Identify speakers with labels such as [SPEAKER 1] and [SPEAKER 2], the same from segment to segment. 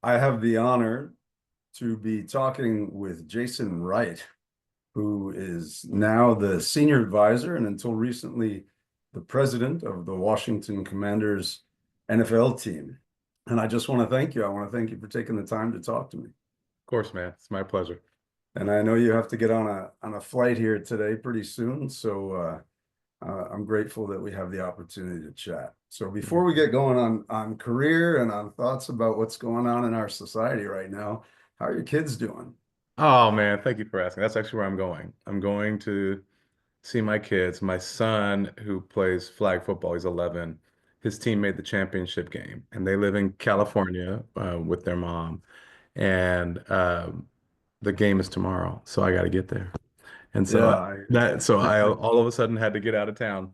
[SPEAKER 1] I have the honor to be talking with Jason Wright, who is now the senior advisor and until recently the president of the Washington Commanders NFL team. And I just want to thank you. I want to thank you for taking the time to talk to me.
[SPEAKER 2] Of course, man. It's my pleasure.
[SPEAKER 1] And I know you have to get on a flight here today pretty soon, so I'm grateful that we have the opportunity to chat. So before we get going on career and on thoughts about what's going on in our society right now, how are your kids doing?
[SPEAKER 2] Oh, man. Thank you for asking. That's actually where I'm going. I'm going to see my kids. My son, who plays flag football, he's 11. His team made the championship game, and they live in California with their mom. And the game is tomorrow, so I got to get there. And
[SPEAKER 1] Yeah,
[SPEAKER 2] so I all of a sudden had to get out of town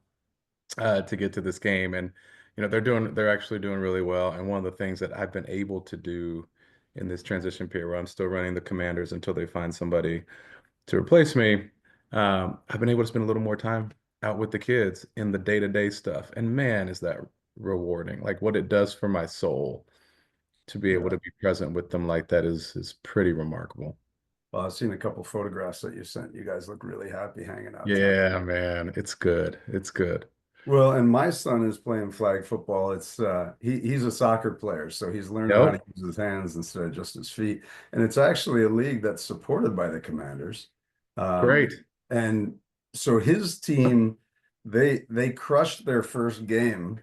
[SPEAKER 2] to get to this game. And they're actually doing really well. And one of the things that I've been able to do in this transition period where I'm still running the Commanders until they find somebody to replace me, I've been able to spend a little more time out with the kids in the day-to-day stuff. And man, is that rewarding. Like what it does for my soul to be able
[SPEAKER 1] yeah.
[SPEAKER 2] to be present with them like that is pretty remarkable.
[SPEAKER 1] Well, I've seen a couple photographs that you sent. You guys look really happy hanging out together.
[SPEAKER 2] Yeah, man, it's good. It's good.
[SPEAKER 1] Well, and my son is playing flag football. It's he's a soccer player, so he's learning how to
[SPEAKER 2] Yep.
[SPEAKER 1] use his hands instead of just his feet. And it's actually a league that's supported by the Commanders. Um,
[SPEAKER 2] Great.
[SPEAKER 1] and so his team, they crushed their first game,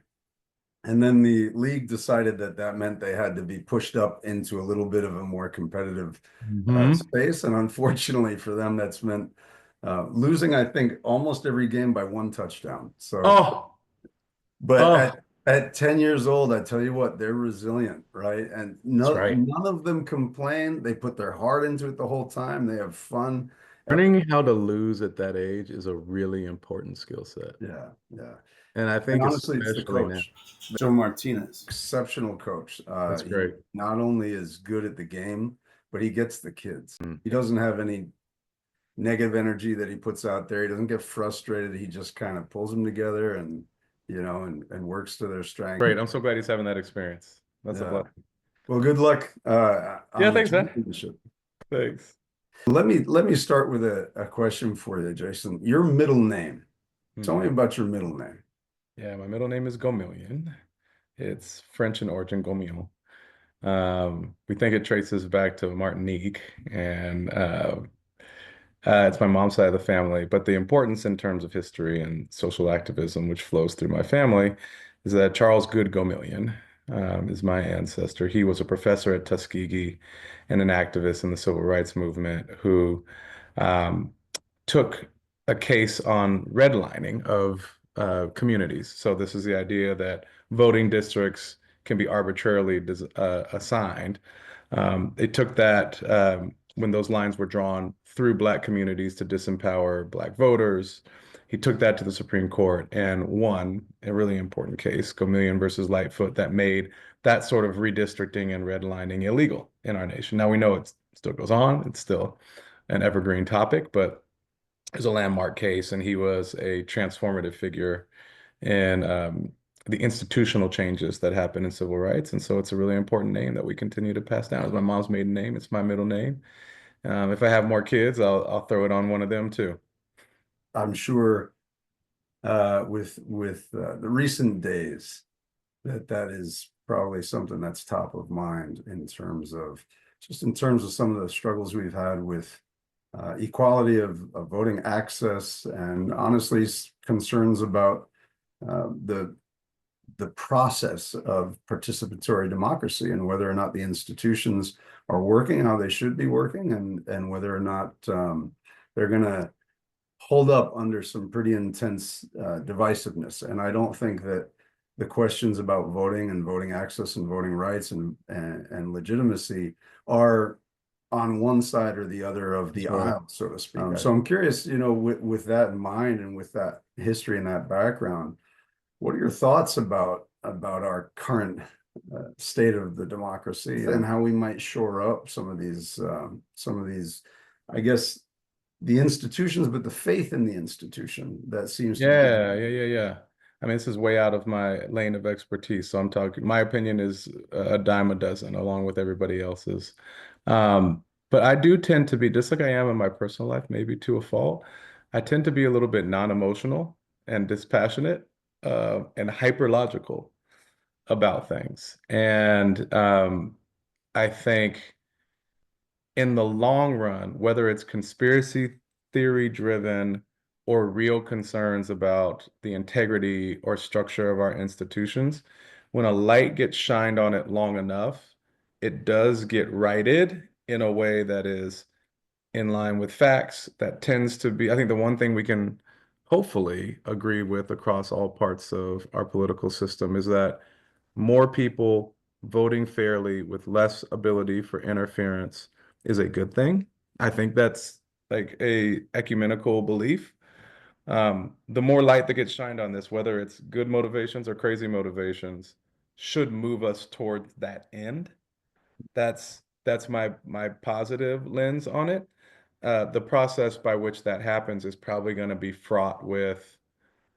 [SPEAKER 1] and then the league decided that that meant they had to be pushed up into a little bit of a more competitive
[SPEAKER 2] Hmm.
[SPEAKER 1] space. And unfortunately for them, that's meant losing, I think, almost every game by one touchdown. So
[SPEAKER 2] Oh,
[SPEAKER 1] but
[SPEAKER 2] oh,
[SPEAKER 1] at 10 years old, I tell you what, they're resilient, right? And
[SPEAKER 2] that's
[SPEAKER 1] no,
[SPEAKER 2] right.
[SPEAKER 1] none of them complain. They put their heart into it the whole time. They have fun.
[SPEAKER 2] Learning how to lose at that age is a really important skill set.
[SPEAKER 1] Yeah, yeah.
[SPEAKER 2] And I
[SPEAKER 1] And
[SPEAKER 2] think
[SPEAKER 1] honestly, it's the
[SPEAKER 2] especially now,
[SPEAKER 1] coach, Joe Martinez, exceptional coach.
[SPEAKER 2] that's
[SPEAKER 1] He
[SPEAKER 2] great.
[SPEAKER 1] not only is good at the game, but he gets the kids.
[SPEAKER 2] Mm.
[SPEAKER 1] He doesn't have any negative energy that he puts out there. He doesn't get frustrated. He just kind of pulls them together and, and works to their strength.
[SPEAKER 2] Great. I'm so glad he's having that experience. That's a
[SPEAKER 1] Yeah.
[SPEAKER 2] blessing.
[SPEAKER 1] Well, good luck
[SPEAKER 2] Yeah,
[SPEAKER 1] on the
[SPEAKER 2] thanks, man.
[SPEAKER 1] championship.
[SPEAKER 2] Thanks.
[SPEAKER 1] Let me start with a question for you, Jason. Your middle name. Tell me
[SPEAKER 2] Hmm.
[SPEAKER 1] about your middle name.
[SPEAKER 2] Yeah, my middle name is Gomillion. It's French in origin, Gomil. We think it traces back to Martinique, and it's my mom's side of the family. But the importance in terms of history and social activism, which flows through my family, is that Charles Good Gomillion is my ancestor. He was a professor at Tuskegee and an activist in the civil rights movement who um, took a case on redlining of communities. So this is the idea that voting districts can be arbitrarily assigned. They took that when those lines were drawn through Black communities to disempower Black voters. He took that to the Supreme Court and won a really important case, Gomillion versus Lightfoot, that made that sort of redistricting and redlining illegal in our nation. Now we know it still goes on. It's still an evergreen topic, but it was a landmark case, and he was a transformative figure in the institutional changes that happen in civil rights. And so it's a really important name that we continue to pass down. It's my mom's maiden name. It's my middle name. If I have more kids, I'll throw it on one of them too.
[SPEAKER 1] I'm sure with the recent days that is probably something that's top of mind in terms of some of the struggles we've had with equality of voting access and honestly concerns about the process of participatory democracy and whether or not the institutions are working how they should be working and whether or not they're going to hold up under some pretty intense divisiveness. And I don't think that the questions about voting and voting access and voting rights and legitimacy are on one side or the other of the
[SPEAKER 2] That's right.
[SPEAKER 1] aisle, so to speak. So I'm curious, with that in mind and with that history and that background, what are your thoughts about our current state of the democracy and how we might shore up some of these, I guess, the institutions, but the faith in the institution that seems to be.
[SPEAKER 2] Yeah, yeah, yeah, yeah. I mean, this is way out of my lane of expertise. So I'm talking, my opinion is a dime a dozen along with everybody else's. But I do tend to be, just like I am in my personal life, maybe to a fault, I tend to be a little bit non-emotional and dispassionate and hyper logical about things. And I think in the long run, whether it's conspiracy theory driven or real concerns about the integrity or structure of our institutions, when a light gets shined on it long enough, it does get righted in a way that is in line with facts. That tends to be, I think, the one thing we can hopefully agree with across all parts of our political system is that more people voting fairly with less ability for interference is a good thing. I think that's like a ecumenical belief. The more light that gets shined on this, whether it's good motivations or crazy motivations, should move us towards that end. That's my positive lens on it. The process by which that happens is probably going to be fraught with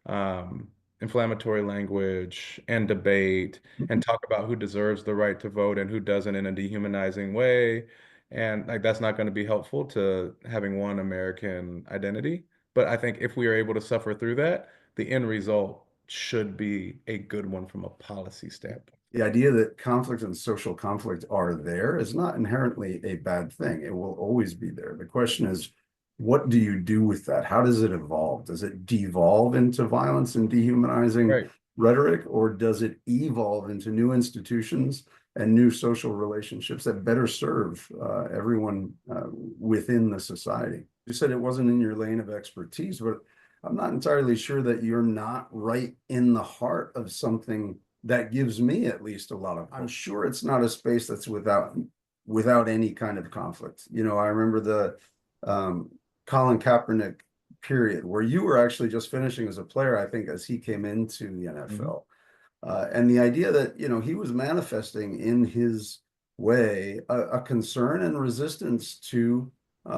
[SPEAKER 2] um, inflammatory language and debate and talk about who deserves the right to vote and who doesn't in a dehumanizing way. And like that's not going to be helpful to having one American identity. But I think if we are able to suffer through that, the end result should be a good one from a policy standpoint.
[SPEAKER 1] The idea that conflict and social conflict are there is not inherently a bad thing. It will always be there. The question is, what do you do with that? How does it evolve? Does it devolve into violence and dehumanizing
[SPEAKER 2] Right.
[SPEAKER 1] rhetoric, or does it evolve into new institutions and new social relationships that better serve everyone within the society? You said it wasn't in your lane of expertise, but I'm not entirely sure that you're not right in the heart of something that gives me at least a lot of, I'm sure it's not a space that's without any kind of conflict. You know, I remember the Colin Kaepernick period where you were actually just finishing as a player, I think, as he came into the
[SPEAKER 2] Mhm.
[SPEAKER 1] NFL. And the idea that, you know, he was manifesting in his way a concern and resistance to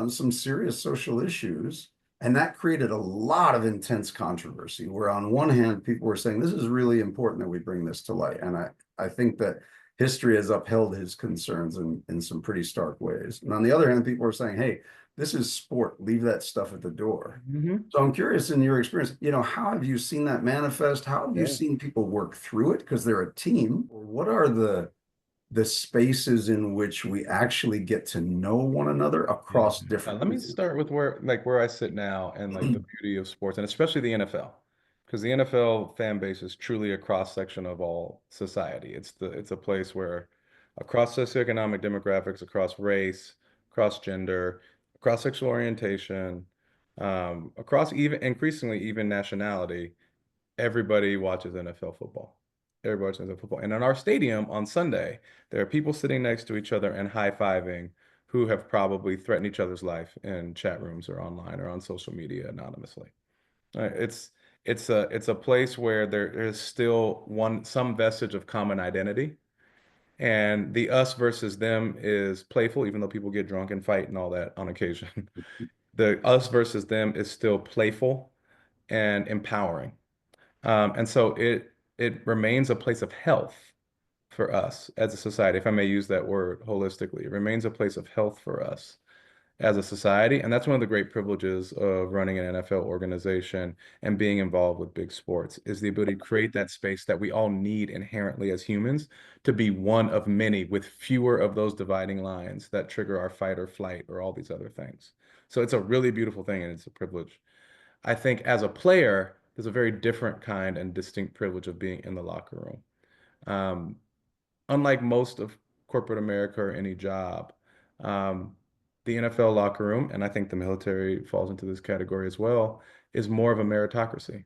[SPEAKER 1] some serious social issues. And that created a lot of intense controversy, where on one hand, people were saying, this is really important that we bring this to light. And I think that history has upheld his concerns in some pretty stark ways. And on the other hand, people are saying, hey, this is sport, leave that stuff at the door.
[SPEAKER 2] Mhm.
[SPEAKER 1] So I'm curious, in your experience, you know, how have you seen that manifest? How have you
[SPEAKER 2] Yeah.
[SPEAKER 1] seen people work through it because they're a team? Or what are the spaces in which we actually get to know one another
[SPEAKER 2] Yeah.
[SPEAKER 1] across
[SPEAKER 2] Let me
[SPEAKER 1] differences?
[SPEAKER 2] start with where I sit now and like the beauty of sports and especially the NFL. Because the NFL fan base is truly a cross section of all society. It's a place where across socioeconomic demographics, across race, across gender, across sexual orientation, across even increasingly even nationality, everybody watches NFL football. Everybody watches NFL football. And in our stadium on Sunday, there are people sitting next to each other and high-fiving who have probably threatened each other's life in chat rooms or online or on social media anonymously. It's a place where there is still some vestige of common identity. And the us versus them is playful, even though people get drunk and fight and all that on occasion. The us versus them is still playful and empowering. And so it remains a place of health for us as a society, if I may use that word holistically. It remains a place of health for us as a society. And that's one of the great privileges of running an NFL organization and being involved with big sports is the ability to create that space that we all need inherently as humans to be one of many with fewer of those dividing lines that trigger our fight or flight or all these other things. So it's a really beautiful thing and it's a privilege. I think as a player, there's a very different kind and distinct privilege of being in the locker room. Um, Unlike most of corporate America or any job, um, the NFL locker room, and I think the military falls into this category as well, is more of a meritocracy.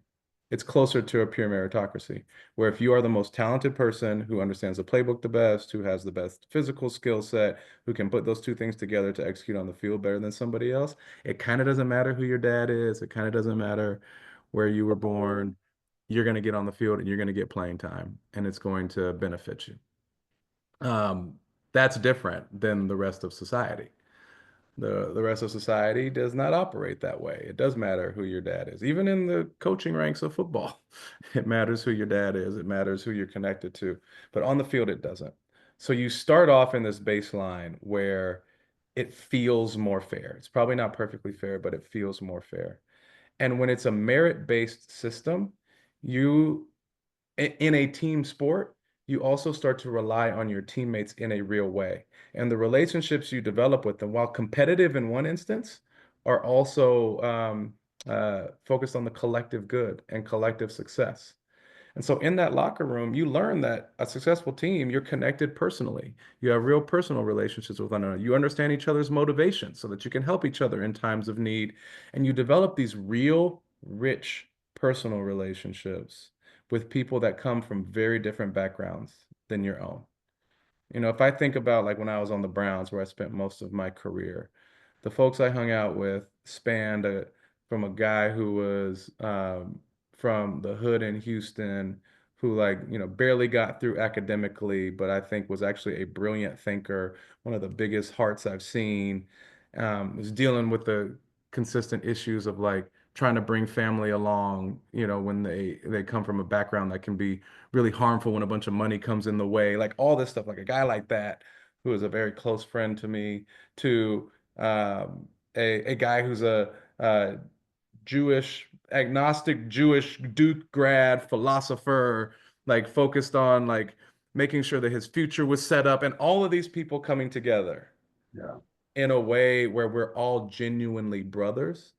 [SPEAKER 2] It's closer to a pure meritocracy, where if you are the most talented person who understands the playbook the best, who has the best physical skill set, who can put those two things together to execute on the field better than somebody else, it kind of doesn't matter who your dad is. It kind of doesn't matter where you were born. You're going to get on the field and you're going to get playing time, and it's going to benefit you. Um, that's different than the rest of society. The rest of society does not operate that way. It does matter who your dad is. Even in the coaching ranks of football, it matters who your dad is. It matters who you're connected to. But on the field, it doesn't. So you start off in this baseline where it feels more fair. It's probably not perfectly fair, but it feels more fair. And when it's a merit-based system, you in a team sport, you also start to rely on your teammates in a real way. And the relationships you develop with them, while competitive in one instance, are also focused on the collective good and collective success. And so in that locker room, you learn that a successful team, you're connected personally. You have real personal relationships with one another. You understand each other's motivations so that you can help each other in times of need. And you develop these real, rich personal relationships with people that come from very different backgrounds than your own. If I think about like when I was on the Browns, where I spent most of my career, the folks I hung out with spanned from a guy who was from the hood in Houston, who like, barely got through academically, but I think was actually a brilliant thinker, one of the biggest hearts I've seen, was dealing with the consistent issues of like trying to bring family along, when they come from a background that can be really harmful when a bunch of money comes in the way, like all this stuff, like a guy like that, who is a very close friend to me, to a guy who's a Jewish, agnostic Jewish Duke grad philosopher, like focused on like making sure that his future was set up, and all of these people coming together
[SPEAKER 1] Yeah.
[SPEAKER 2] in a way where we're all genuinely brothers,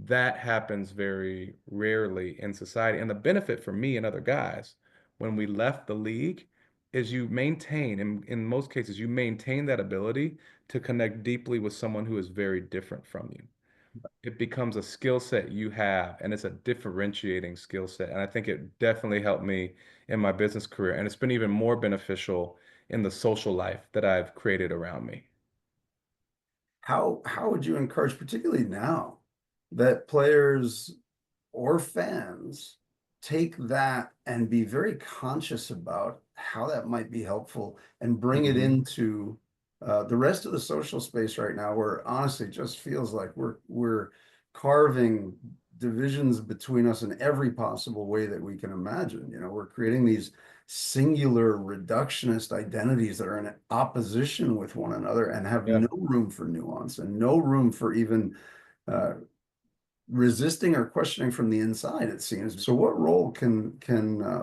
[SPEAKER 2] that happens very rarely in society. And the benefit for me and other guys when we left the league is you maintain, in most cases, you maintain that ability to connect deeply with someone who is very different from you. It becomes a skill set you have, and it's a differentiating skill set. And I think it definitely helped me in my business career. And it's been even more beneficial in the social life that I've created around me.
[SPEAKER 1] How would you encourage, particularly now, that players or fans take that and be very conscious about how that might be helpful and bring it
[SPEAKER 2] Mhm.
[SPEAKER 1] into the rest of the social space right now, where honestly it just feels like we're carving divisions between us in every possible way that we can imagine. We're creating these singular reductionist identities that are in opposition with one another and have
[SPEAKER 2] Yeah.
[SPEAKER 1] no room for nuance and no room for even uh, resisting or questioning from the inside, it seems. So what role can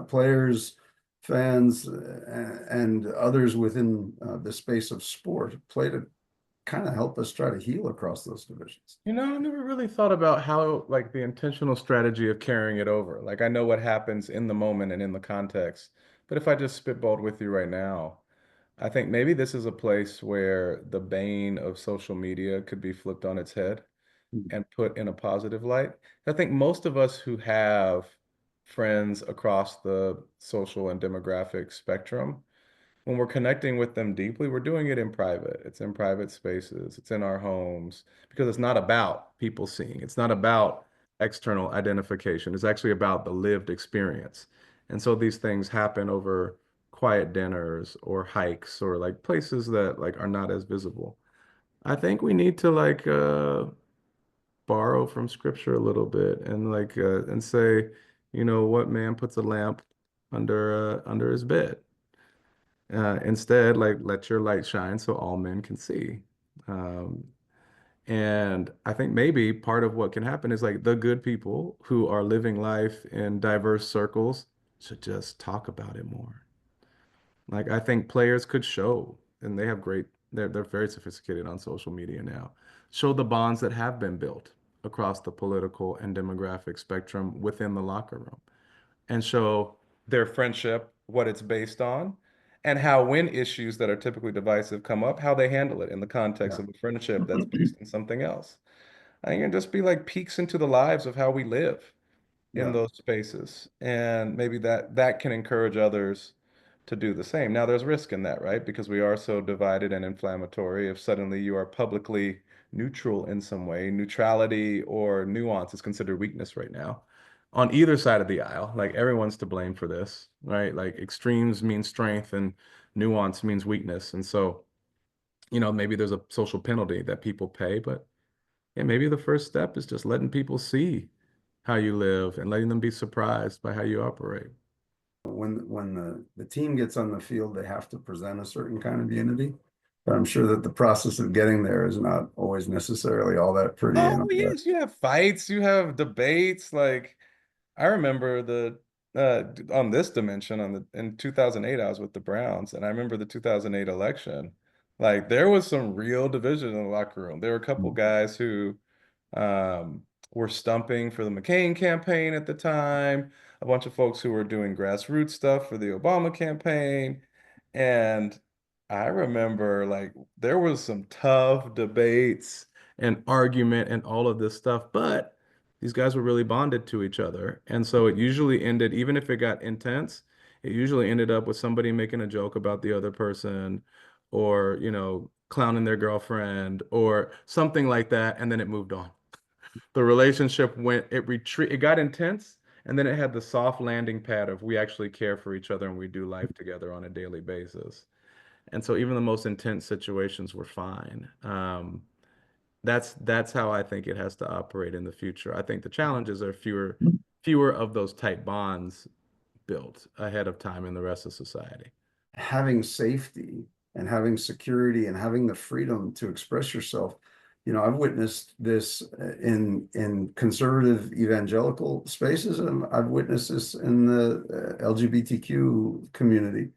[SPEAKER 1] players, fans, and others within the space of sport play to kind of help us try to heal across those divisions?
[SPEAKER 2] I never really thought about how, like, the intentional strategy of carrying it over. Like, I know what happens in the moment and in the context, but if I just spitballed with you right now, I think maybe this is a place where the bane of social media could be flipped on its head and put in a positive light. I think most of us who have friends across the social and demographic spectrum, when we're connecting with them deeply, we're doing it in private. It's in private spaces, it's in our homes, because it's not about people seeing. It's not about external identification. It's actually about the lived experience. And so these things happen over quiet dinners or hikes or like places that like are not as visible. I think we need to like borrow from scripture a little bit and like and say, what man puts a lamp under his bed? Instead, like let your light shine so all men can see. Um, and I think maybe part of what can happen is like the good people who are living life in diverse circles should just talk about it more. Like I think players could show, and they have great, they're very sophisticated on social media now, show the bonds that have been built across the political and demographic spectrum within the locker room and show their friendship, what it's based on, and how when issues that are typically divisive come up, how they handle it in the context
[SPEAKER 1] Yeah.
[SPEAKER 2] of a friendship that's based on something else. I think it can just be like peeks into the lives of how we live in
[SPEAKER 1] Yeah.
[SPEAKER 2] those spaces. And maybe that can encourage others to do the same. Now, there's risk in that, right? Because we are so divided and inflammatory. If suddenly you are publicly neutral in some way, neutrality or nuance is considered weakness right now. On either side of the aisle, like everyone's to blame for this, right? Like extremes mean strength and nuance means weakness. And so maybe there's a social penalty that people pay, but yeah, maybe the first step is just letting people see how you live and letting them be surprised by how you operate.
[SPEAKER 1] When the team gets on the field, they have to present a certain kind of unity. But I'm sure that the process of getting there is not always necessarily all that pretty and
[SPEAKER 2] Oh,
[SPEAKER 1] all that.
[SPEAKER 2] yes, you have fights, you have debates. Like I remember on this dimension in 2008 I was with the Browns, and I remember the 2008 election. Like there was some real division in the locker room. There were a couple guys who um, were stumping for the McCain campaign at the time, a bunch of folks who were doing grassroots stuff for the Obama campaign. And I remember like there was some tough debates and argument and all of this stuff, but these guys were really bonded to each other. And so it usually ended, even if it got intense, it usually ended up with somebody making a joke about the other person or, clowning their girlfriend or something like that. And then it moved on. The relationship it got intense, and then it had the soft landing pad of we actually care for each other and we do life together on a daily basis. And so even the most intense situations were fine. That's how I think it has to operate in the future. I think the challenges are fewer of those tight bonds built ahead of time in the rest of society.
[SPEAKER 1] Having safety and having security and having the freedom to express yourself. I've witnessed this in conservative evangelical spaces, and I've witnessed this in the LGBTQ community.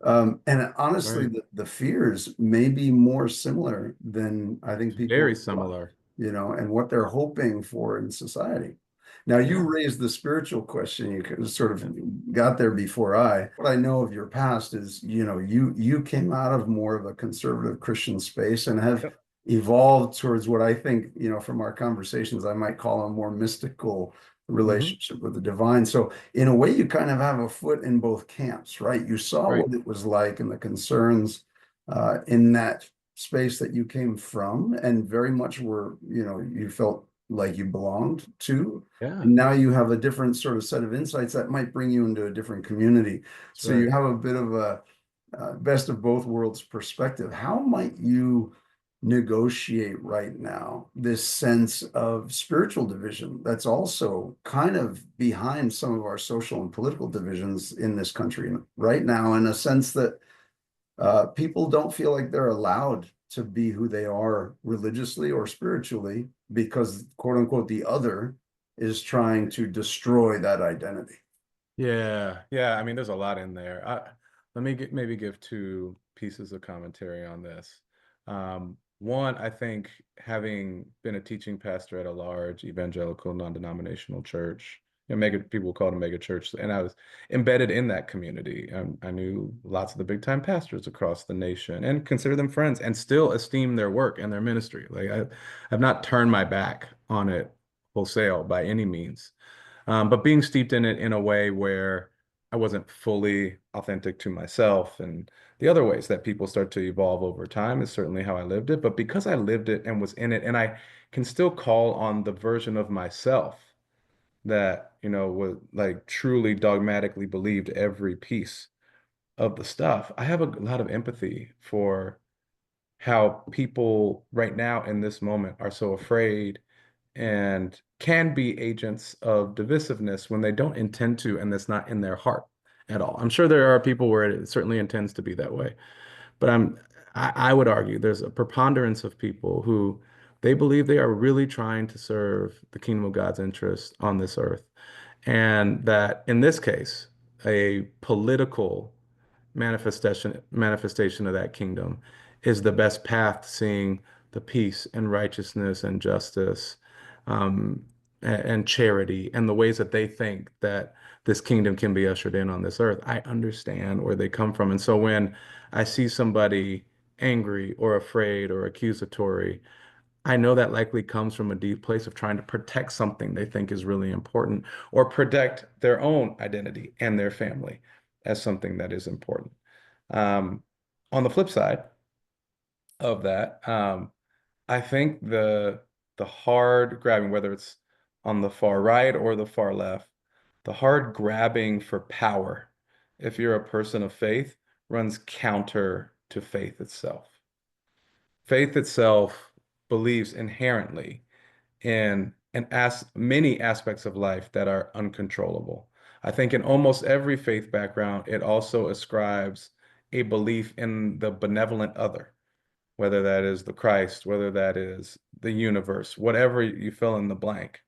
[SPEAKER 1] And honestly,
[SPEAKER 2] Right.
[SPEAKER 1] the fears may be more similar than I think
[SPEAKER 2] Very
[SPEAKER 1] people realize,
[SPEAKER 2] similar.
[SPEAKER 1] and what they're hoping for in society. Now, you
[SPEAKER 2] Yeah.
[SPEAKER 1] raised the spiritual question. You sort
[SPEAKER 2] Yeah.
[SPEAKER 1] of got there before I. What I know of your past is, you came out of more of a conservative Christian space and have
[SPEAKER 2] Yep.
[SPEAKER 1] evolved towards what I think, from our conversations, I might call a more mystical
[SPEAKER 2] Hmm.
[SPEAKER 1] relationship with the divine. So in a way, you kind of have a foot in both camps, right? You saw
[SPEAKER 2] Right.
[SPEAKER 1] what it was like and the concerns in that space that you came from, and very much were, you felt like you belonged to.
[SPEAKER 2] Yeah.
[SPEAKER 1] And now you have a different sort of set of insights that might bring you into a different community.
[SPEAKER 2] That's
[SPEAKER 1] So you
[SPEAKER 2] right.
[SPEAKER 1] have a bit of a best of both worlds perspective. How might you negotiate right now this sense of spiritual division that's also kind of behind some of our social and political divisions in this country right now, in a sense that people don't feel like they're allowed to be who they are religiously or spiritually because, quote unquote, the other is trying to destroy that identity?
[SPEAKER 2] Yeah, yeah. I mean, there's a lot in there. Let me maybe give two pieces of commentary on this. One, I think having been a teaching pastor at a large evangelical non-denominational church, mega people call it a mega church, and I was embedded in that community. I knew lots of the big time pastors across the nation and consider them friends and still esteem their work and their ministry. Like I've not turned my back on it wholesale by any means. But being steeped in it in a way where I wasn't fully authentic to myself. And the other ways that people start to evolve over time is certainly how I lived it. But because I lived it and was in it, and I can still call on the version of myself that, was like truly dogmatically believed every piece of the stuff, I have a lot of empathy for how people right now in this moment are so afraid and can be agents of divisiveness when they don't intend to, and that's not in their heart at all. I'm sure there are people where it certainly intends to be that way, but I would argue there's a preponderance of people who they believe they are really trying to serve the kingdom of God's interest on this earth, and that in this case, a political manifestation of that kingdom is the best path to seeing the peace and righteousness and justice um, and charity and the ways that they think that this kingdom can be ushered in on this earth. I understand where they come from. And so when I see somebody angry or afraid or accusatory, I know that likely comes from a deep place of trying to protect something they think is really important or protect their own identity and their family as something that is important. Um, on the flip side of that, I think the hard grabbing, whether it's on the far right or the far left, the hard grabbing for power, if you're a person of faith, runs counter to faith itself. Faith itself believes inherently in many aspects of life that are uncontrollable. I think in almost every faith background, it also ascribes a belief in the benevolent other, whether that is the Christ, whether that is the universe, whatever you fill in the blank,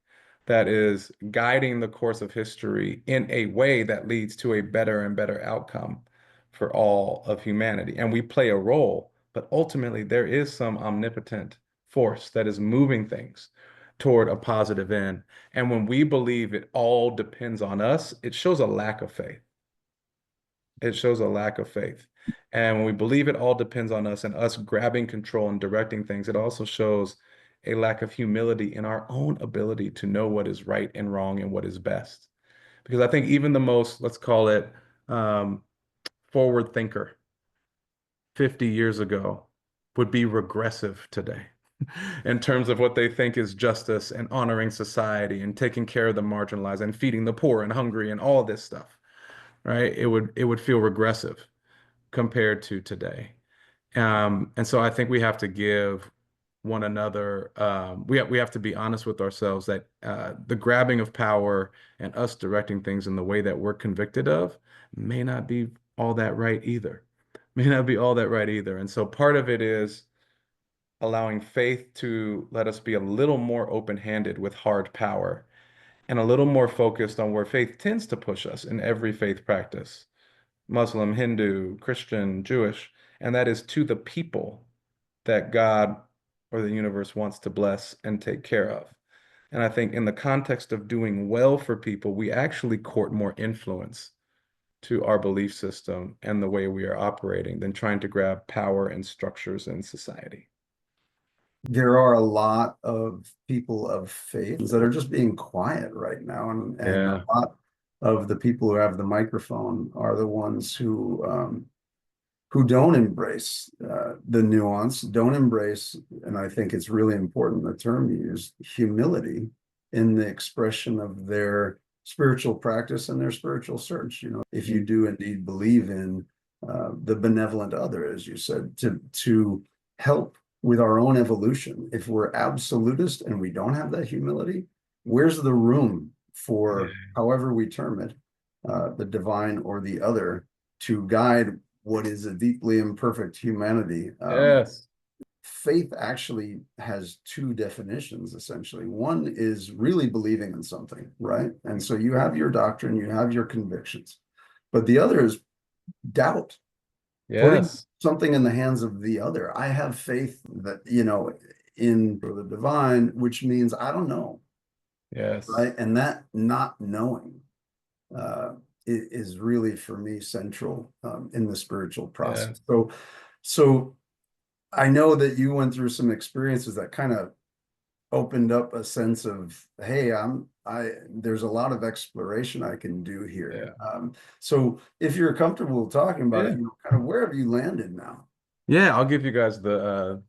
[SPEAKER 2] that is guiding the course of history in a way that leads to a better and better outcome for all of humanity. And we play a role, but ultimately there is some omnipotent force that is moving things toward a positive end. And when we believe it all depends on us, it shows a lack of faith. It shows a lack of faith. And when we believe it all depends on us and us grabbing control and directing things, it also shows a lack of humility in our own ability to know what is right and wrong and what is best. Because I think even the most, let's call it, um, forward thinker 50 years ago would be regressive today in terms of what they think is justice and honoring society and taking care of the marginalized and feeding the poor and hungry and all this stuff, right? It would feel regressive compared to today. And so I think we have to give one another, we have to be honest with ourselves that the grabbing of power and us directing things in the way that we're convicted of may not be all that right either. May not be all that right either. And so part of it is allowing faith to let us be a little more open-handed with hard power and a little more focused on where faith tends to push us in every faith practice. Muslim, Hindu, Christian, Jewish, and that is to the people that God or the universe wants to bless and take care of. And I think in the context of doing well for people, we actually court more influence to our belief system and the way we are operating than trying to grab power and structures in society.
[SPEAKER 1] There are a lot of people of faith that are just being quiet right now, and a
[SPEAKER 2] Yeah,
[SPEAKER 1] lot of the people who have the microphone are the ones who don't embrace the nuance, don't embrace, and I think it's really important the term you use, humility in the expression of their spiritual practice and their spiritual search. You know, if you do indeed believe in the benevolent other, as you said, to help with our own evolution, if we're absolutist and we don't have that humility, where's the room
[SPEAKER 2] yeah,
[SPEAKER 1] for however we term it, the divine or the other, to guide what is a deeply imperfect humanity?
[SPEAKER 2] yes,
[SPEAKER 1] Faith actually has two definitions, essentially. One is really believing in something, right? And so you have your doctrine, you have your convictions. But the other is doubt, putting
[SPEAKER 2] yes,
[SPEAKER 1] something in the hands of the other. I have faith that, in the divine, which means I don't know,
[SPEAKER 2] yes,
[SPEAKER 1] right? And that not knowing uh, is really for me central in the spiritual
[SPEAKER 2] yeah,
[SPEAKER 1] process. So I know that you went through some experiences that kind of opened up a sense of, hey, there's a lot of exploration I can do here.
[SPEAKER 2] yeah,
[SPEAKER 1] So if you're comfortable talking about it,
[SPEAKER 2] yeah.
[SPEAKER 1] kind of where have you landed now?
[SPEAKER 2] Yeah, I'll give you guys the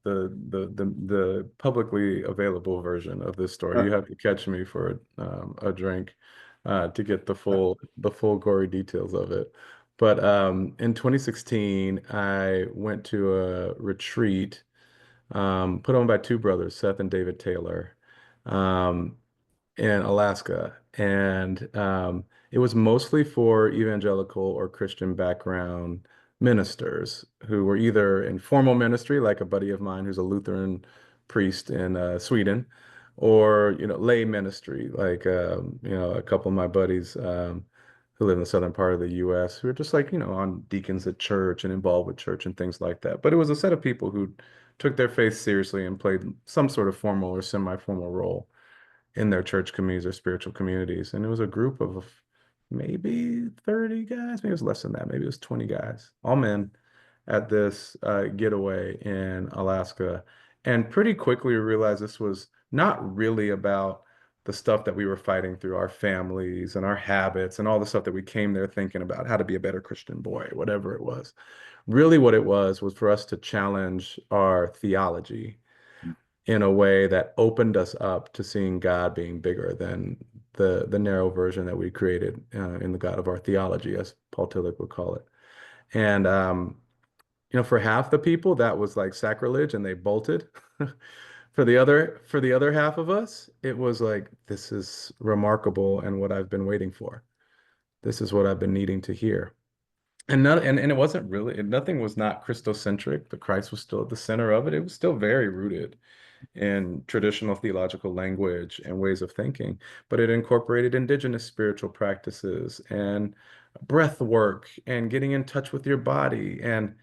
[SPEAKER 2] publicly available version of this story.
[SPEAKER 1] Uh,
[SPEAKER 2] You have to catch me for a drink to get the full gory details of it. But in 2016, I went to a retreat put on by two brothers, Seth and David Taylor. Um, in Alaska, and it was mostly for evangelical or Christian background ministers who were either in formal ministry, like a buddy of mine who's a Lutheran priest in Sweden, or lay ministry, like a couple of my buddies who live in the southern part of the U.S. who are just like on deacons at church and involved with church and things like that. But it was a set of people who took their faith seriously and played some sort of formal or semi-formal role in their church communities or spiritual communities. And it was a group of maybe 30 guys, maybe it was less than that, maybe it was 20 guys, all men at this getaway in Alaska. And pretty quickly we realized this was not really about the stuff that we were fighting through our families and our habits and all the stuff that we came there thinking about how to be a better Christian boy, whatever it was. Really, what it was for us to challenge our theology in a way that opened us up to seeing God being bigger than the narrow version that we created in the God of our theology, as Paul Tillich would call it. And For half the people, that was like sacrilege and they bolted. For the other half of us, it was like, this is remarkable and what I've been waiting for. This is what I've been needing to hear. And it wasn't really, nothing was not Christocentric. The Christ was still at the center of it. It was still very rooted in traditional theological language and ways of thinking, but it incorporated indigenous spiritual practices and breath work and getting in touch with your body. And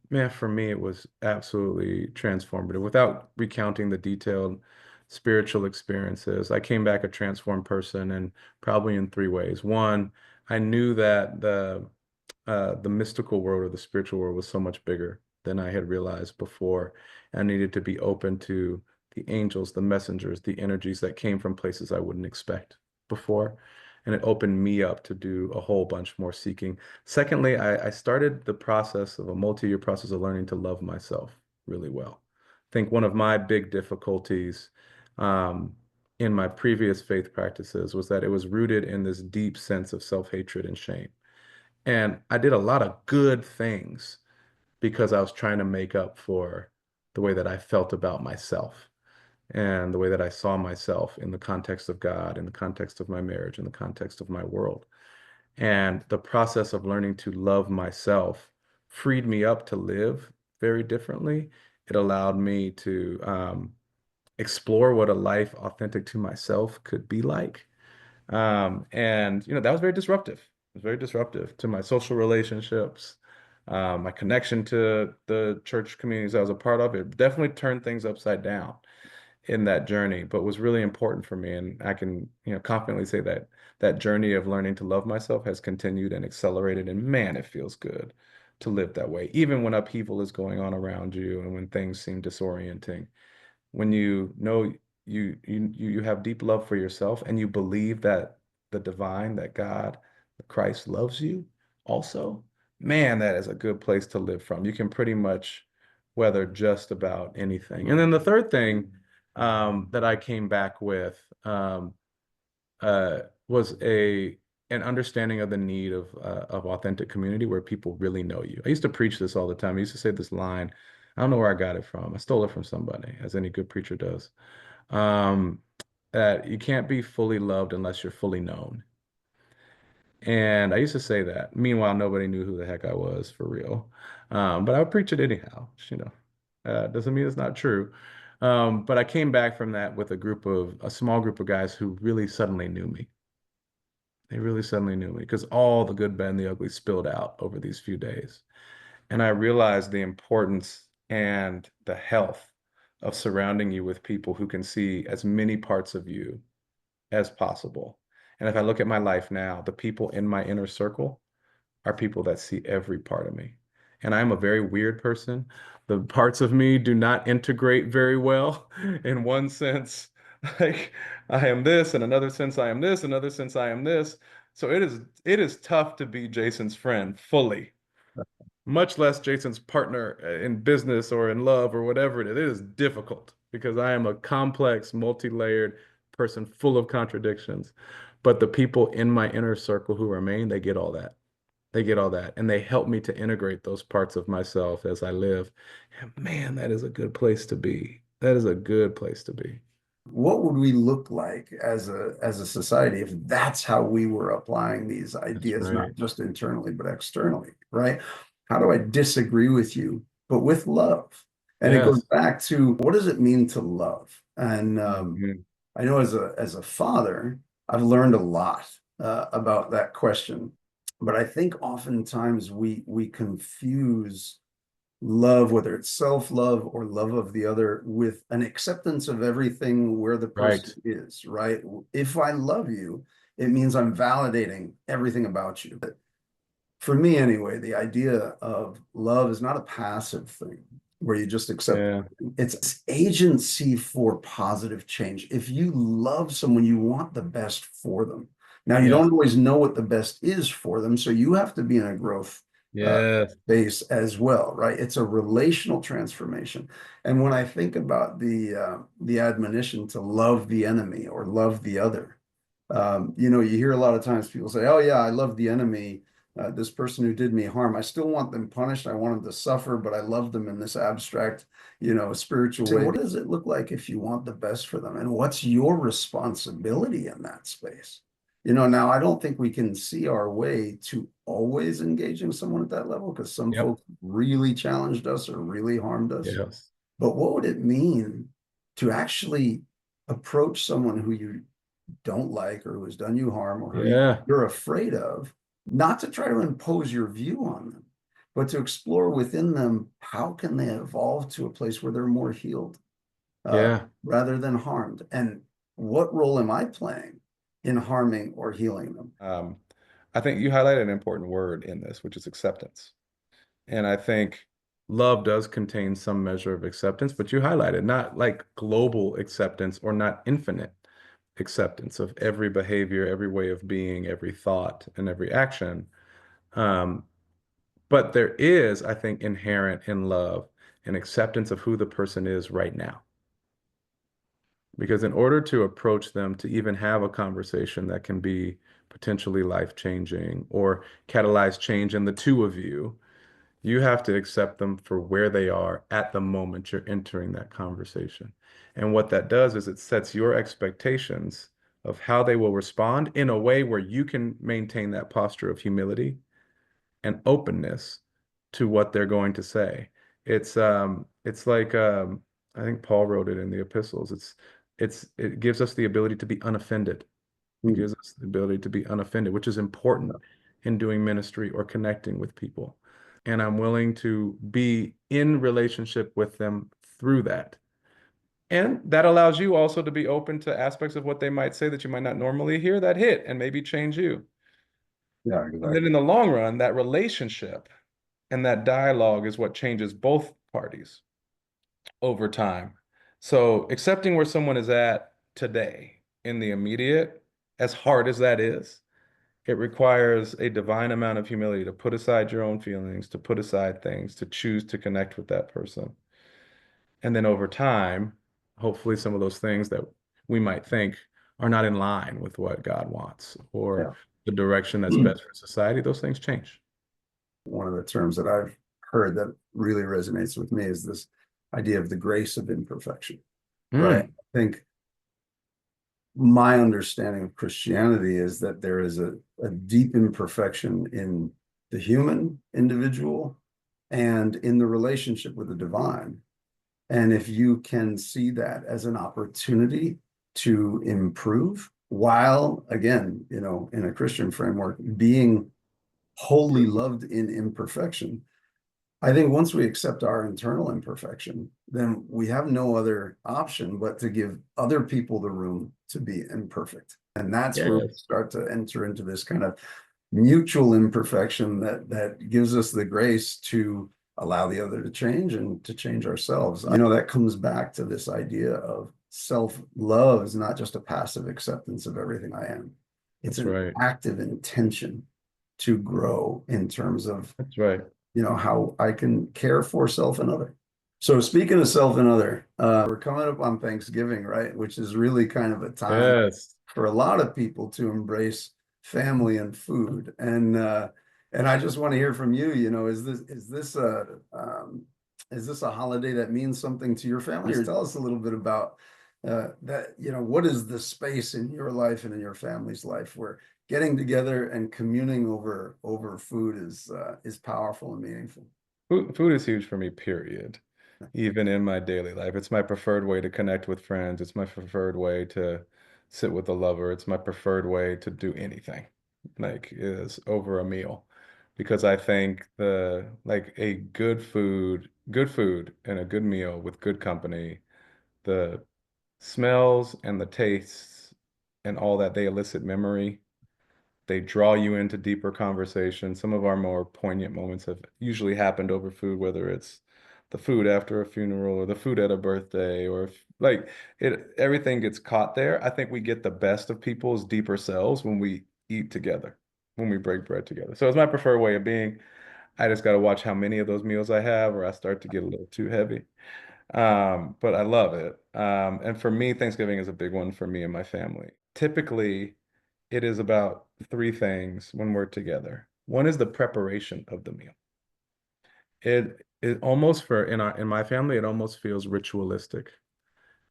[SPEAKER 2] man, for me, it was absolutely transformative. Without recounting the detailed spiritual experiences, I came back a transformed person, and probably in three ways. One, I knew that the mystical world or the spiritual world was so much bigger than I had realized before. I needed to be open to the angels, the messengers, the energies that came from places I wouldn't expect before. And it opened me up to do a whole bunch more seeking. Secondly, I started the process of a multi-year process of learning to love myself really well. I think one of my big difficulties um, in my previous faith practices was that it was rooted in this deep sense of self-hatred and shame. And I did a lot of good things because I was trying to make up for the way that I felt about myself and the way that I saw myself in the context of God, in the context of my marriage, in the context of my world. And the process of learning to love myself freed me up to live very differently. It allowed me to explore what a life authentic to myself could be like. And that was very disruptive. It was very disruptive to my social relationships, my connection to the church communities I was a part of. It definitely turned things upside down in that journey, but was really important for me. And I can, confidently say that that journey of learning to love myself has continued and accelerated. And man, it feels good to live that way, even when upheaval is going on around you and when things seem disorienting, when you know you have deep love for yourself and you believe that the divine, that God, that Christ loves you also, man, that is a good place to live from. You can pretty much weather just about anything. And then the third thing that I came back with uh, was an understanding of the need of authentic community where people really know you. I used to preach this all the time. I used to say this line. I don't know where I got it from. I stole it from somebody, as any good preacher does. Um, that you can't be fully loved unless you're fully known. And I used to say that. Meanwhile, nobody knew who the heck I was for real. But I would preach it anyhow. Doesn't mean it's not true. But I came back from that with a small group of guys who really suddenly knew me. They really suddenly knew me because all the good, bad, and the ugly spilled out over these few days. And I realized the importance and the health of surrounding you with people who can see as many parts of you as possible. And if I look at my life now, the people in my inner circle are people that see every part of me. And I'm a very weird person. The parts of me do not integrate very well. In one sense, like I am this, in another sense, I am this, another sense, I am this. So it is tough to be Jason's friend fully, much less Jason's partner in business or in love or whatever it is. It is difficult because I am a complex, multi-layered person full of contradictions. But the people in my inner circle who remain, they get all that. They get all that. And they help me to integrate those parts of myself as I live. And man, that is a good place to be. That is a good place to be.
[SPEAKER 1] What would we look like as a society if that's how we were applying these
[SPEAKER 2] That's
[SPEAKER 1] ideas, not
[SPEAKER 2] right.
[SPEAKER 1] just internally, but externally, right? How do I disagree with you, but with love? And it goes
[SPEAKER 2] Yes.
[SPEAKER 1] back to what does it mean to love? And
[SPEAKER 2] Mhm.
[SPEAKER 1] I know as a father, I've learned a lot about that question. But I think oftentimes we confuse love, whether it's self-love or love of the other, with an acceptance of everything where the person
[SPEAKER 2] Right.
[SPEAKER 1] is, right? If I love you, it means I'm validating everything about you. For me anyway, the idea of love is not a passive thing where you just accept
[SPEAKER 2] Yeah.
[SPEAKER 1] everything. It's agency for positive change. If you love someone, you want the best for them. Now, you
[SPEAKER 2] Yes.
[SPEAKER 1] don't always know what the best is for them, so you have to be in a growth uh,
[SPEAKER 2] Yes.
[SPEAKER 1] base as well, right? It's a relational transformation. And when I think about the admonition to love the enemy or love the other, you hear a lot of times people say, "Oh yeah, I love the enemy." this person who did me harm, I still want them punished. I want them to suffer, but I love them in this abstract, spiritual way. What does it look like if you want the best for them? And what's your responsibility in that space? Now I don't think we can see our way to always engaging someone at that level because some
[SPEAKER 2] Yep.
[SPEAKER 1] folks really challenged us or really harmed us.
[SPEAKER 2] Yes.
[SPEAKER 1] But what would it mean to actually approach someone who you don't like or who has done you harm or who
[SPEAKER 2] Yeah.
[SPEAKER 1] you're afraid of, not to try to impose your view on them, but to explore within them how can they evolve to a place where they're more healed
[SPEAKER 2] Yeah.
[SPEAKER 1] rather than harmed? And what role am I playing in harming or healing them?
[SPEAKER 2] Um, I think you highlighted an important word in this, which is acceptance. And I think love does contain some measure of acceptance, but you highlighted not like global acceptance or not infinite acceptance of every behavior, every way of being, every thought, and every action. Um, but there is, I think, inherent in love an acceptance of who the person is right now. Because in order to approach them, to even have a conversation that can be potentially life-changing or catalyze change in the two of you have to accept them for where they are at the moment you're entering that conversation. And what that does is it sets your expectations of how they will respond in a way where you can maintain that posture of humility and openness to what they're going to say. It's like I think Paul wrote it in the epistles. It gives us the ability to be unoffended. It
[SPEAKER 1] Hmm.
[SPEAKER 2] gives us the ability to be unoffended, which is important in doing ministry or connecting with people. And I'm willing to be in relationship with them through that. And that allows you also to be open to aspects of what they might say that you might not normally hear that hit and maybe change you.
[SPEAKER 1] Yeah,
[SPEAKER 2] And then
[SPEAKER 1] exactly.
[SPEAKER 2] in the long run, that relationship and that dialogue is what changes both parties over time. So accepting where someone is at today in the immediate, as hard as that is, it requires a divine amount of humility to put aside your own feelings, to put aside things, to choose to connect with that person. And then over time, hopefully some of those things that we might think are not in line with what God wants or
[SPEAKER 1] Yeah.
[SPEAKER 2] the direction that's best for society, those things change.
[SPEAKER 1] One of the terms that I've heard that really resonates with me is this idea of the grace of imperfection, right?
[SPEAKER 2] Mm,
[SPEAKER 1] I think my understanding of Christianity is that there is a deep imperfection in the human individual and in the relationship with the divine. And if you can see that as an opportunity to improve, while again, in a Christian framework, being wholly loved in imperfection, I think once we accept our internal imperfection, then we have no other option but to give other people the room to be imperfect. And that's where we
[SPEAKER 2] yes,
[SPEAKER 1] start to enter into this kind of mutual imperfection that gives us the grace to allow the other to change and to change ourselves. That comes back to this idea of self-love is not just a passive acceptance of everything I am. It's
[SPEAKER 2] that's
[SPEAKER 1] an
[SPEAKER 2] right.
[SPEAKER 1] active intention to grow in terms of
[SPEAKER 2] That's right.
[SPEAKER 1] how I can care for self and other. So speaking of self and other, we're coming up on Thanksgiving, right? Which is really kind of a time
[SPEAKER 2] Yes.
[SPEAKER 1] for a lot of people to embrace family and food. And I just want to hear from you, is this a holiday that means something to your family? Or tell us a little bit about that, what is the space in your life and in your family's life where getting together and communing over food is powerful and meaningful.
[SPEAKER 2] Food is huge for me, period. Even in my daily life. It's my preferred way to connect with friends. It's my preferred way to sit with a lover. It's my preferred way to do anything, like is over a meal. Because I think like a good food and a good meal with good company, the smells and the tastes and all that, they elicit memory. They draw you into deeper conversation. Some of our more poignant moments have usually happened over food, whether it's the food after a funeral or the food at a birthday or like everything gets caught there. I think we get the best of people's deeper selves when we eat together, when we break bread together. So it's my preferred way of being. I just got to watch how many of those meals I have or I start to get a little too heavy. But I love it. And for me, Thanksgiving is a big one for me and my family. Typically, it is about three things when we're together. One is the preparation of the meal. It almost for in my family, it almost feels ritualistic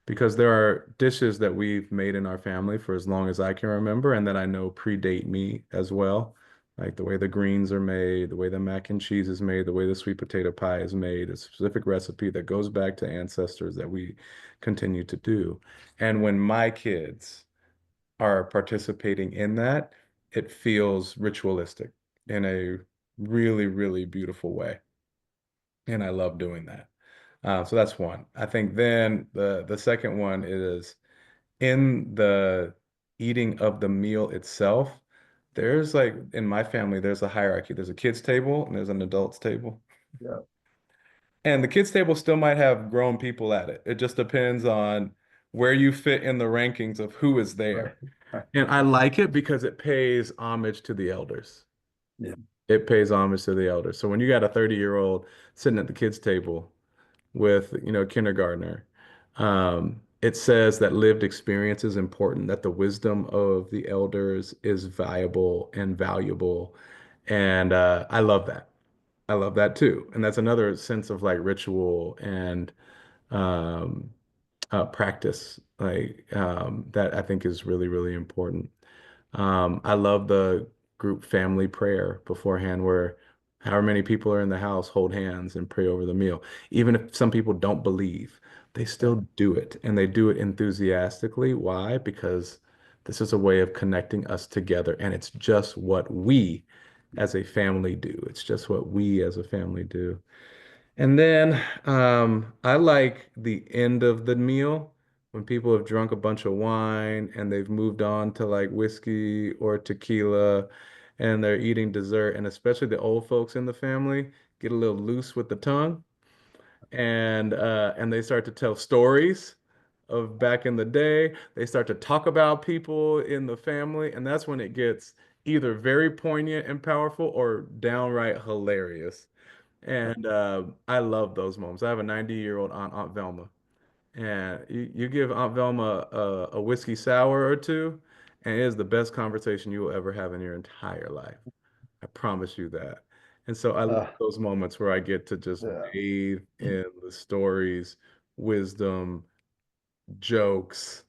[SPEAKER 2] because there are dishes that we've made in our family for as long as I can remember and that I know predate me as well. Like the way the greens are made, the way the mac and cheese is made, the way the sweet potato pie is made, a specific recipe that goes back to ancestors that we continue to do. And when my kids are participating in that, it feels ritualistic in a really, really beautiful way. And I love doing that. So that's one. I think then the second one is in the eating of the meal itself. There's like in my family, there's a hierarchy. There's a kids table and there's an adults table.
[SPEAKER 1] Yeah,
[SPEAKER 2] And the kids table still might have grown people at it. It just depends on where you fit in the rankings of who is
[SPEAKER 1] right.
[SPEAKER 2] there.
[SPEAKER 1] Right.
[SPEAKER 2] And I like it because it pays homage to the elders.
[SPEAKER 1] Yeah,
[SPEAKER 2] It pays homage to the elders. So when you got a 30-year-old sitting at the kids table with, kindergartner, it says that lived experience is important, that the wisdom of the elders is viable and valuable. And I love that. I love that too. And that's another sense of like ritual and um, practice, like that I think is really, really important. I love the group family prayer beforehand, where however many people are in the house hold hands and pray over the meal. Even if some people don't believe, they
[SPEAKER 1] yeah.
[SPEAKER 2] still do it and they do it enthusiastically. Why? Because this is a way of connecting us together, and it's just what we as a family do. It's just what we as a family do. And then I like the end of the meal when people have drunk a bunch of wine and they've moved on to like whiskey or tequila and they're eating dessert. And especially the old folks in the family get a little loose with the tongue and they start to tell stories of back in the day. They start to talk about people in the family, and that's when it gets either very poignant and powerful or downright hilarious. And I love those moments. I have a 90-year-old aunt, Aunt Velma, and you give Aunt Velma a whiskey sour or two, and it is the best conversation you will ever have in your entire life. I promise you that. And so I love
[SPEAKER 1] Uh,
[SPEAKER 2] those moments where I get to just
[SPEAKER 1] yeah.
[SPEAKER 2] bathe in the stories, wisdom, jokes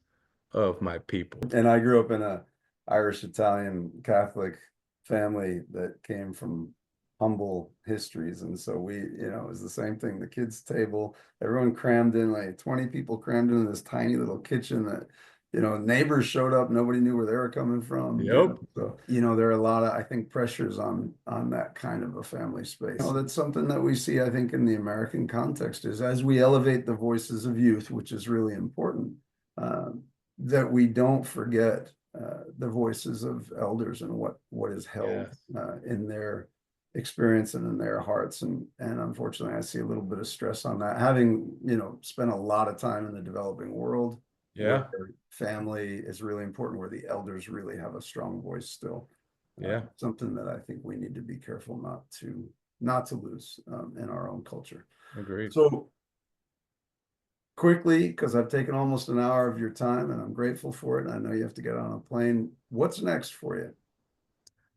[SPEAKER 2] of my people.
[SPEAKER 1] And I grew up in a Irish Italian Catholic family that came from humble histories. And so it was the same thing. The kids' table, everyone crammed in, like 20 people crammed into this tiny little kitchen that, neighbors showed up, nobody knew where they were coming from,
[SPEAKER 2] Yep.
[SPEAKER 1] So, there are a lot of, I think, pressures on that kind of a family space. That's something that we see, I think, in the American context is as we elevate the voices of youth, which is really important. Um, that we don't forget the voices of elders and what is held
[SPEAKER 2] Yes.
[SPEAKER 1] in their experience and in their hearts. And unfortunately, I see a little bit of stress on that. Having, spent a lot of time in the developing world where
[SPEAKER 2] Yeah.
[SPEAKER 1] family is really important, where the elders really have a strong voice still.
[SPEAKER 2] Yeah.
[SPEAKER 1] Something that I think we need to be careful not to lose in our own culture.
[SPEAKER 2] Agreed.
[SPEAKER 1] So quickly, because I've taken almost an hour of your time and I'm grateful for it. And I know you have to get on a plane. What's next for you?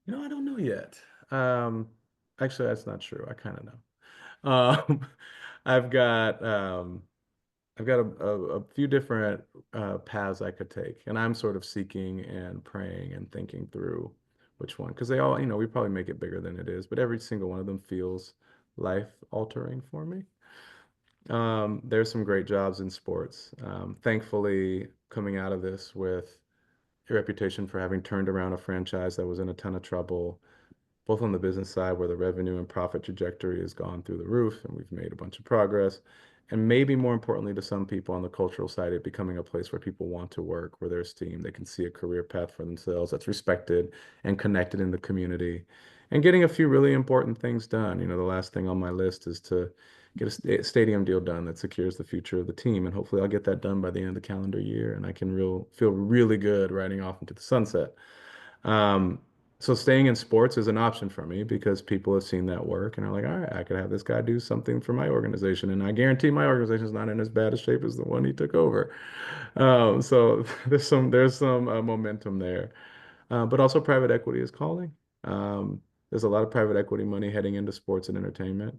[SPEAKER 2] I don't know yet. Um, Actually, that's not true. I kind of know. I've got I've got a few different paths I could take, and I'm sort of seeking and praying and thinking through which one, because they all, we probably make it bigger than it is, but every single one of them feels life altering for me. There's some great jobs in sports. Thankfully, coming out of this with a reputation for having turned around a franchise that was in a ton of trouble, both on the business side where the revenue and profit trajectory has gone through the roof and we've made a bunch of progress. And maybe more importantly to some people on the cultural side, it becoming a place where people want to work, where they're esteemed, they can see a career path for themselves that's respected and connected in the community. And getting a few really important things done. The last thing on my list is to get a stadium deal done that secures the future of the team. And hopefully I'll get that done by the end of the calendar year and I can feel really good riding off into the sunset. Um, so staying in sports is an option for me because people have seen that work and are like, all right, I could have this guy do something for my organization. And I guarantee my organization is not in as bad a shape as the one he took over. So there's some momentum there. But also private equity is calling. Um, There's a lot of private equity money heading into sports and entertainment.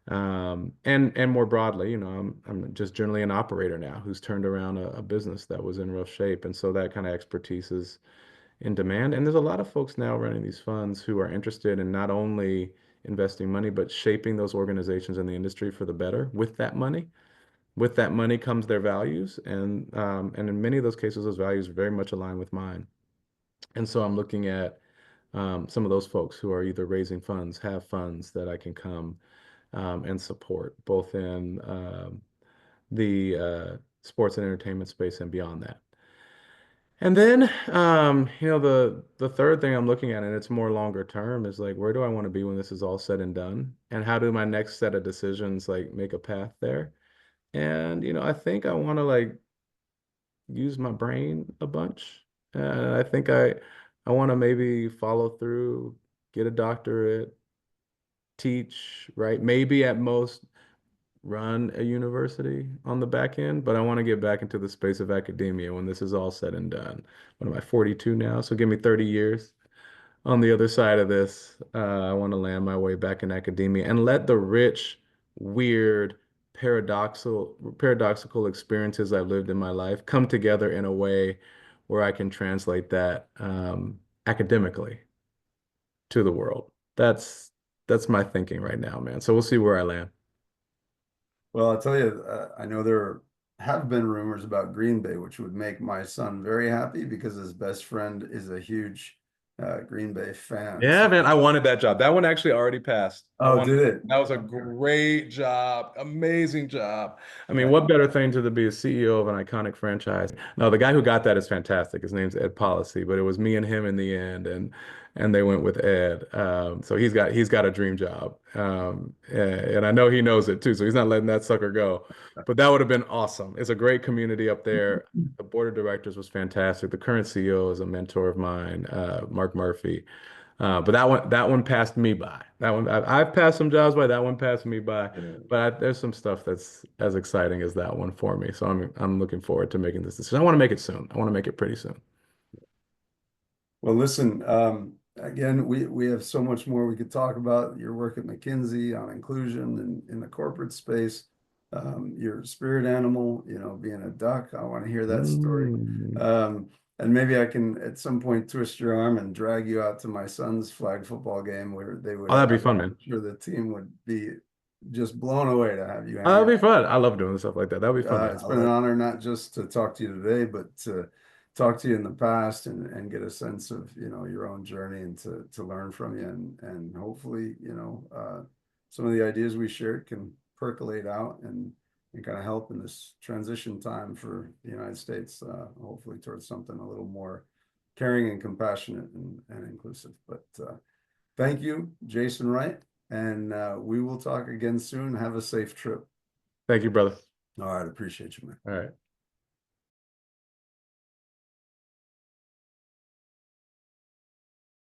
[SPEAKER 2] And more broadly, I'm just generally an operator now who's turned around a business that was in rough shape. And so that kind of expertise is in demand. And there's a lot of folks now running these funds who are interested in not only investing money, but shaping those organizations in the industry for the better with that money. With that money comes their values, and in many of those cases, those values very much align with mine. And so I'm looking at some of those folks who are either raising funds, have funds that I can come and support, both in the sports and entertainment space and beyond that. And then, the third thing I'm looking at, and it's more longer term, is like, where do I want to be when this is all said and done? And how do my next set of decisions like make a path there? And, I think I want to like use my brain a bunch. And I think I want to maybe follow through, get a doctorate, teach, right? Maybe at most run a university on the back end, but I want to get back into the space of academia when this is all said and done. What am I, 42 now? So give me 30 years on the other side of this. I want to land my way back in academia and let the rich, weird, paradoxical experiences I've lived in my life come together in a way where I can translate that academically to the world. That's my thinking right now, man. So we'll see where I land.
[SPEAKER 1] Well, I'll tell you, I know there have been rumors about Green Bay, which would make my son very happy because his best friend is a huge Green Bay fan.
[SPEAKER 2] Yeah,
[SPEAKER 1] So,
[SPEAKER 2] man, I wanted that job. That one actually already passed. I
[SPEAKER 1] oh,
[SPEAKER 2] wanted
[SPEAKER 1] did it?
[SPEAKER 2] that was a great job, amazing job. I mean,
[SPEAKER 1] Yeah.
[SPEAKER 2] what better thing to be a CEO of an iconic franchise? No, the guy who got that is fantastic. His name's Ed Policy, but it was me and him in the end, and they went with Ed. So he's got a dream job, and I know he knows it too. So he's not letting that sucker go. But that would have been awesome. It's a great community up there. The board of directors was fantastic. The current CEO is a mentor of mine, Mark Murphy. But that one passed me by. I've passed some jobs by. That one passed me by. But there's some stuff that's as exciting as that one for me. So I'm looking forward to making this decision. I want to make it soon. I want to make it pretty soon.
[SPEAKER 1] Well, listen, again, we have so much more we could talk about. Your work at McKinsey on inclusion and in the corporate space, your spirit animal, being a duck. I want to hear that story.
[SPEAKER 2] Mm.
[SPEAKER 1] And maybe I can at some point twist your arm and drag you out to my son's flag football game where they would
[SPEAKER 2] Oh, that'd be
[SPEAKER 1] have,
[SPEAKER 2] fun,
[SPEAKER 1] I'm
[SPEAKER 2] man.
[SPEAKER 1] sure the team would be just blown away to have you
[SPEAKER 2] Oh,
[SPEAKER 1] hang
[SPEAKER 2] that'd
[SPEAKER 1] out.
[SPEAKER 2] be fun. I love doing stuff like that. That'd be fun, man.
[SPEAKER 1] It's been an honor not just to talk to you today, but to talk to you in the past and get a sense of, your own journey and to learn from you and hopefully, some of the ideas we shared can percolate out and kind of help in this transition time for the United States, hopefully towards something a little more caring and compassionate and inclusive. But thank you, Jason Wright, and we will talk again soon. Have a safe trip.
[SPEAKER 2] Thank you, brother.
[SPEAKER 1] All right, appreciate you, man.
[SPEAKER 2] All right.